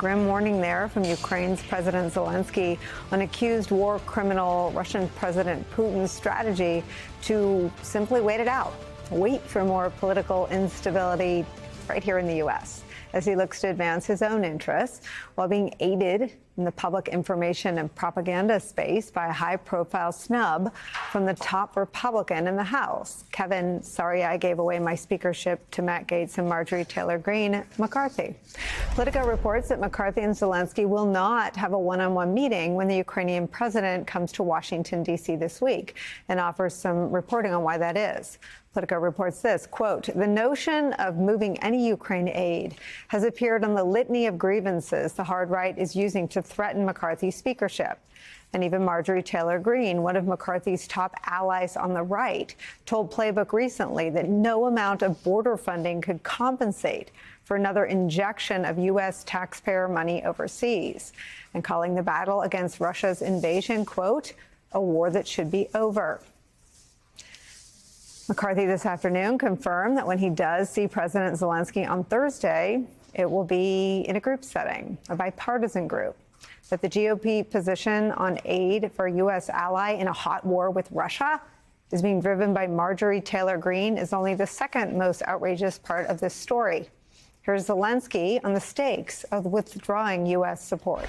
grim warning there from Ukraine's President Zelensky on accused war criminal Russian President Putin's strategy to simply wait it out, wait for more political instability right here in the U.S. as he looks to advance his own interests while being aided in the public information and propaganda space by a high-profile snub from the top Republican in the House. Kevin, sorry I gave away my speakership to Matt Gaetz and Marjorie Taylor Greene, McCarthy. Politico reports that McCarthy and Zelensky will not have a one-on-one meeting when the Ukrainian president comes to Washington, D.C. this week, and offers some reporting on why that is. Politico reports this, quote, the notion of moving any Ukraine aid has appeared on the litany of grievances the hard right is using to threaten McCarthy's speakership. And even Marjorie Taylor Greene, one of McCarthy's top allies on the right, told Playbook recently that no amount of border funding could compensate for another injection of U.S. taxpayer money overseas, and calling the battle against Russia's invasion, quote, a war that should be over. McCarthy this afternoon confirmed that when he does see President Zelensky on Thursday, it will be in a group setting, a bipartisan group. That the GOP position on aid for a U.S. ally in a hot war with Russia is being driven by Marjorie Taylor Greene is only the second most outrageous part of this story. Here's Zelensky on the stakes of withdrawing U.S. support.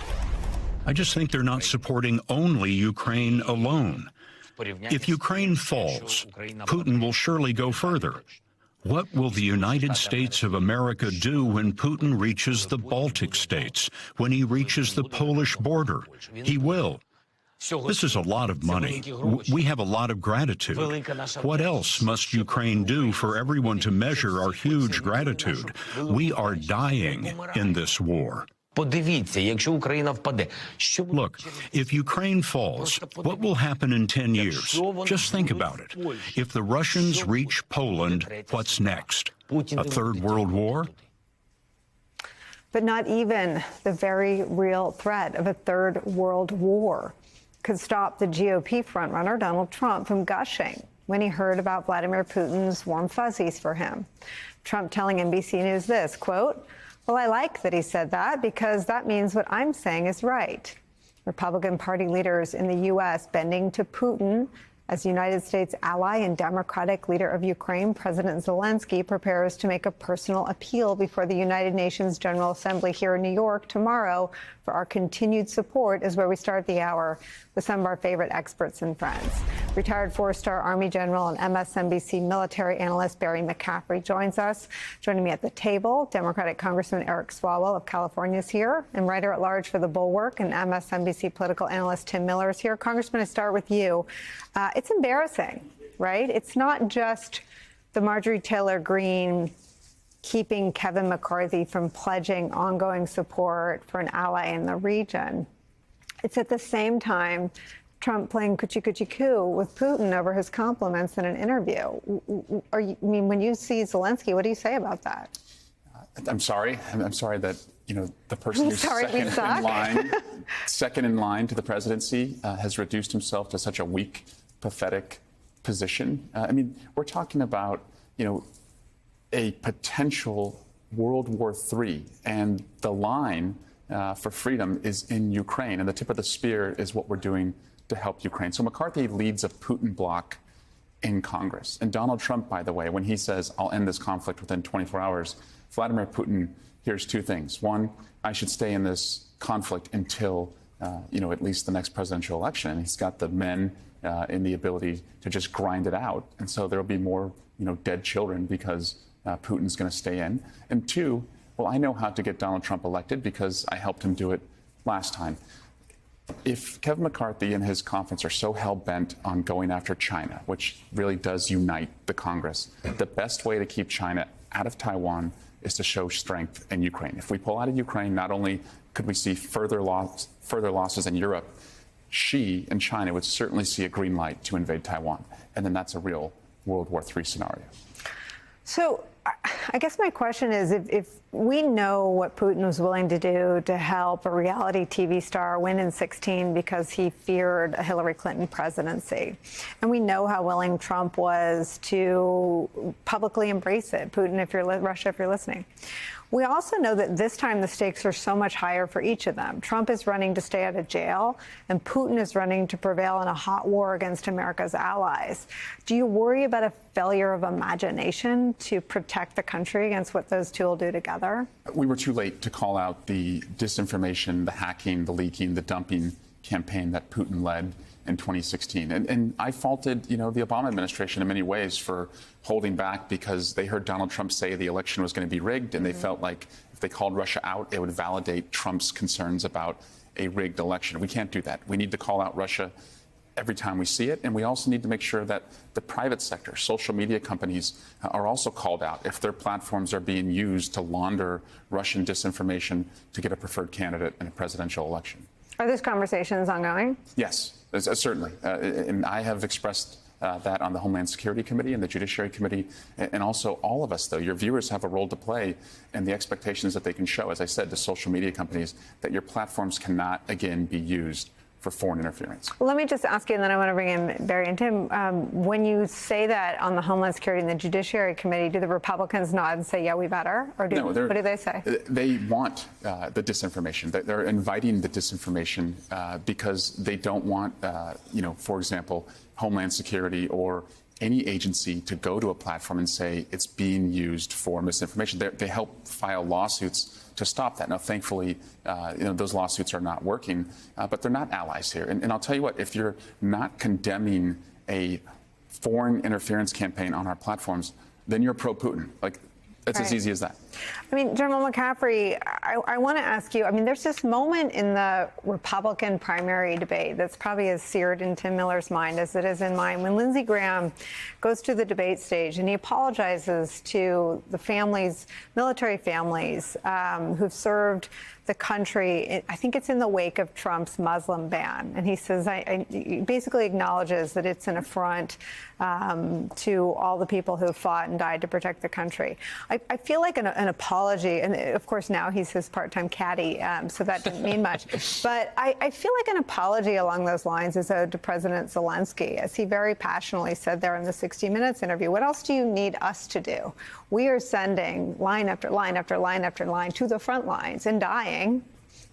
I just think they're not supporting only Ukraine alone. If Ukraine falls, Putin will surely go further. What will the United States of America do when Putin reaches the Baltic states, when he reaches the Polish border? He will. This is a lot of money. We have a lot of gratitude. What else must Ukraine do for everyone to measure our huge gratitude? We are dying in this war. Look, if Ukraine falls, what will happen in 10 years? Just think about it. If the Russians reach Poland, what's next? A third world war? But not even the very real threat of a third world war could stop the GOP frontrunner Donald Trump from gushing when he heard about Vladimir Putin's warm fuzzies for him. Trump telling NBC News this, quote, well, I like that he said that because that means what I'm saying is right. Republican Party leaders in the U.S. bending to Putin as United States ally and Democratic leader of Ukraine, President Zelensky prepares to make a personal appeal before the United Nations General Assembly here in New York tomorrow for our continued support is where we start the hour with some of our favorite experts and friends. Retired four-star Army General and MSNBC military analyst Barry McCaffrey joins us. Joining me at the table, Democratic Congressman Eric Swalwell of California is here, and writer-at-large for The Bulwark and MSNBC political analyst Tim Miller is here. Congressman, I start with you. It's embarrassing, right? It's not just the Marjorie Taylor Greene keeping Kevin McCarthy from pledging ongoing support for an ally in the region. It's at the same time Trump playing coochie-coochie-coo with Putin over his compliments in an interview. When you see Zelensky, what do you say about that? I'm sorry. I'm sorry that, the person who's second in line to the presidency has reduced himself to such a weak, pathetic position. We're talking about, a potential World War III, and the line for freedom is in Ukraine, and the tip of the spear is what we're doing to help Ukraine. So McCarthy leads a Putin bloc in Congress. And Donald Trump, by the way, when he says, I'll end this conflict within 24 hours, Vladimir Putin hears two things. One, I should stay in this conflict until, at least the next presidential election. And he's got the men in the ability to just grind it out. And so there'll be more, dead children because Putin's going to stay in. And two, well, I know how to get Donald Trump elected because I helped him do it last time. If Kevin McCarthy and his conference are so hell-bent on going after China, which really does unite the Congress, the best way to keep China out of Taiwan is to show strength in Ukraine. If we pull out of Ukraine, not only could we see further losses in Europe, Xi and China would certainly see a green light to invade Taiwan. And then that's a real World War III scenario. So I guess my question is, if we know what Putin was willing to do to help a reality TV star win in 2016 because he feared a Hillary Clinton presidency, and we know how willing Trump was to publicly embrace it, Putin, Russia, if you're listening, We also know that this time the stakes are so much higher for each of them. Trump is running to stay out of jail, and Putin is running to prevail in a hot war against America's allies. Do you worry about a failure of imagination to protect the country against what those two will do together? We were too late to call out the disinformation, the hacking, the leaking, the dumping campaign that Putin led in 2016. And I faulted, the Obama administration in many ways for holding back because they heard Donald Trump say the election was going to be rigged, and they felt like if they called Russia out, it would validate Trump's concerns about a rigged election. We can't do that. We need to call out Russia every time we see it, and we also need to make sure that the private sector, social media companies, are also called out if their platforms are being used to launder Russian disinformation to get a preferred candidate in a presidential election. Are these conversations ongoing? Yes, certainly. And I have expressed that on the Homeland Security Committee and the Judiciary Committee, and also all of us, though. Your viewers have a role to play in the expectations that they can show, as I said, to social media companies, that your platforms cannot, again, be used for foreign interference. Well, let me just ask you, and then I want to bring in Barry and Tim. When you say that on the Homeland Security and the Judiciary Committee, do the Republicans nod and say, yeah, we better? Or No, what do they say? They want the disinformation. They're inviting the disinformation because they don't want, for example, Homeland Security or any agency to go to a platform and say it's being used for misinformation. They help file lawsuits to stop that. Now, thankfully, those lawsuits are not working, but they're not allies here. And I'll tell you what, if you're not condemning a foreign interference campaign on our platforms, then you're pro-Putin. It's as easy as that. I mean, General McCaffrey, I want to ask you, there's this moment in the Republican primary debate that's probably as seared in Tim Miller's mind as it is in mine, when Lindsey Graham goes to the debate stage and he apologizes to the families, military families who've served the country. I think it's in the wake of Trump's Muslim ban. And he says, he basically acknowledges that it's an affront to all the people who fought and died to protect the country. I feel like an apology, and of course now he's his part-time caddy, so that didn't mean much. But I feel like an apology along those lines is owed to President Zelensky, as he very passionately said there in the 60 Minutes interview. What else do you need us to do? We are sending line after line after line after line to the front lines and dying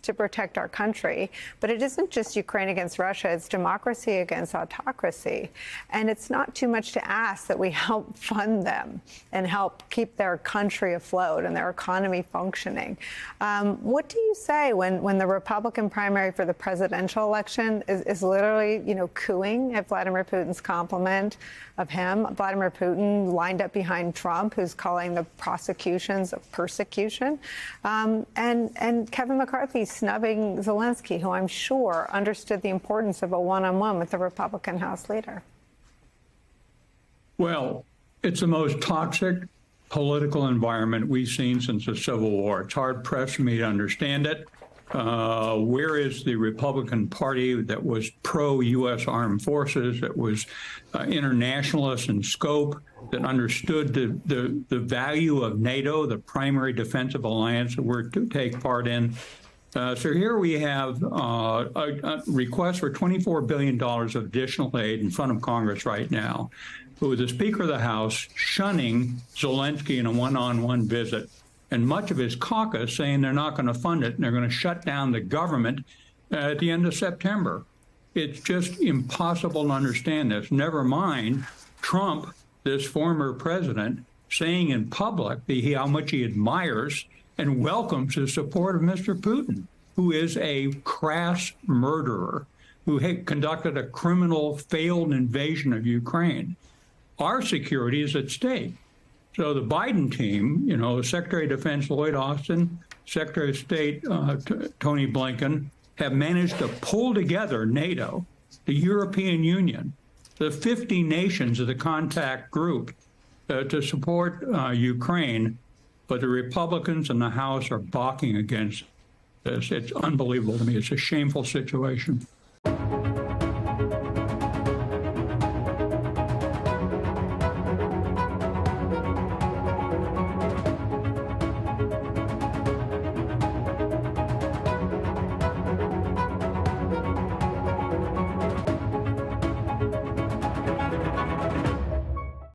to protect our country. But it isn't just Ukraine against Russia, it's democracy against autocracy. And it's not too much to ask that we help fund them and help keep their country afloat and their economy functioning. What do you say when the Republican primary for the presidential election is literally, cooing at Vladimir Putin's compliment of him? Vladimir Putin lined up behind Trump, who's calling the prosecutions of persecution, and Kevin McCarthy snubbing Zelensky, who I'm sure understood the importance of a one-on-one with the Republican House leader. Well, it's the most toxic political environment we've seen since the Civil War. It's hard-pressed for me to understand it. Where is the Republican Party that was pro-U.S. armed forces, that was internationalist in scope, that understood the value of NATO, the primary defensive alliance that we're to take part in? So here we have a request for $24 billion of additional aid in front of Congress right now, with the Speaker of the House shunning Zelensky in a one-on-one visit, and much of his caucus saying they're not going to fund it and they're going to shut down the government at the end of September. It's just impossible to understand this. Never mind Trump, this former president, saying in public how much he admires and welcomes the support of Mr. Putin, who is a crass murderer, who had conducted a criminal failed invasion of Ukraine. Our security is at stake. So the Biden team, Secretary of Defense Lloyd Austin, Secretary of State Tony Blinken, have managed to pull together NATO, the European Union, the 50 nations of the contact group to support Ukraine. But the Republicans in the House are balking against this. It's unbelievable to me. It's a shameful situation.